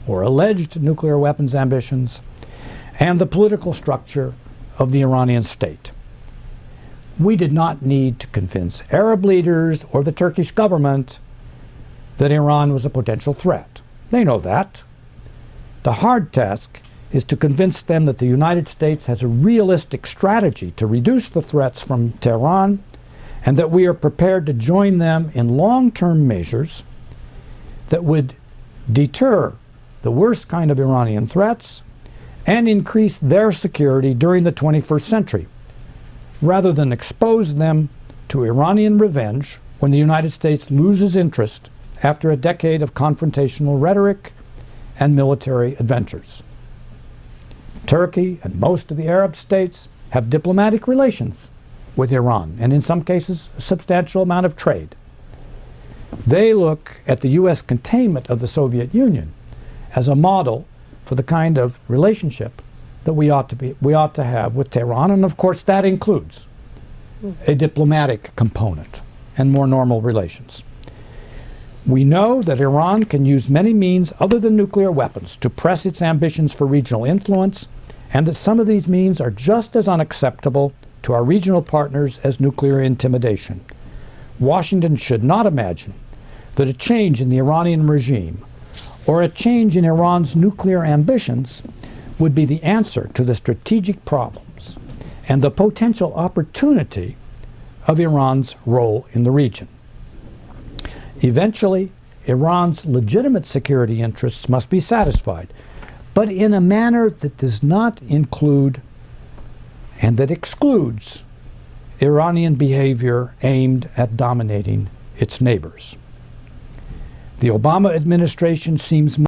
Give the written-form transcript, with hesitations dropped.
or alleged nuclear weapons ambitions, and the political structure of the Iranian state. We did not need to convince Arab leaders or the Turkish government that Iran was a potential threat. They know that. The hard task is to convince them that the United States has a realistic strategy to reduce the threats from Tehran, and that we are prepared to join them in long-term measures that would deter the worst kind of Iranian threats and increase their security during the 21st century, rather than expose them to Iranian revenge when the United States loses interest after a decade of confrontational rhetoric and military adventures. Turkey and most of the Arab states have diplomatic relations with Iran, and in some cases a substantial amount of trade. They look at the U.S. containment of the Soviet Union as a model for the kind of relationship that we ought to have with Tehran, and of course that includes a diplomatic component and more normal relations. We know that Iran can use many means other than nuclear weapons to press its ambitions for regional influence, and that some of these means are just as unacceptable to our regional partners as nuclear intimidation. Washington should not imagine that a change in the Iranian regime or a change in Iran's nuclear ambitions would be the answer to the strategic problems and the potential opportunity of Iran's role in the region. Eventually, Iran's legitimate security interests must be satisfied, but in a manner that does not include and that excludes Iranian behavior aimed at dominating its neighbors. The Obama administration seems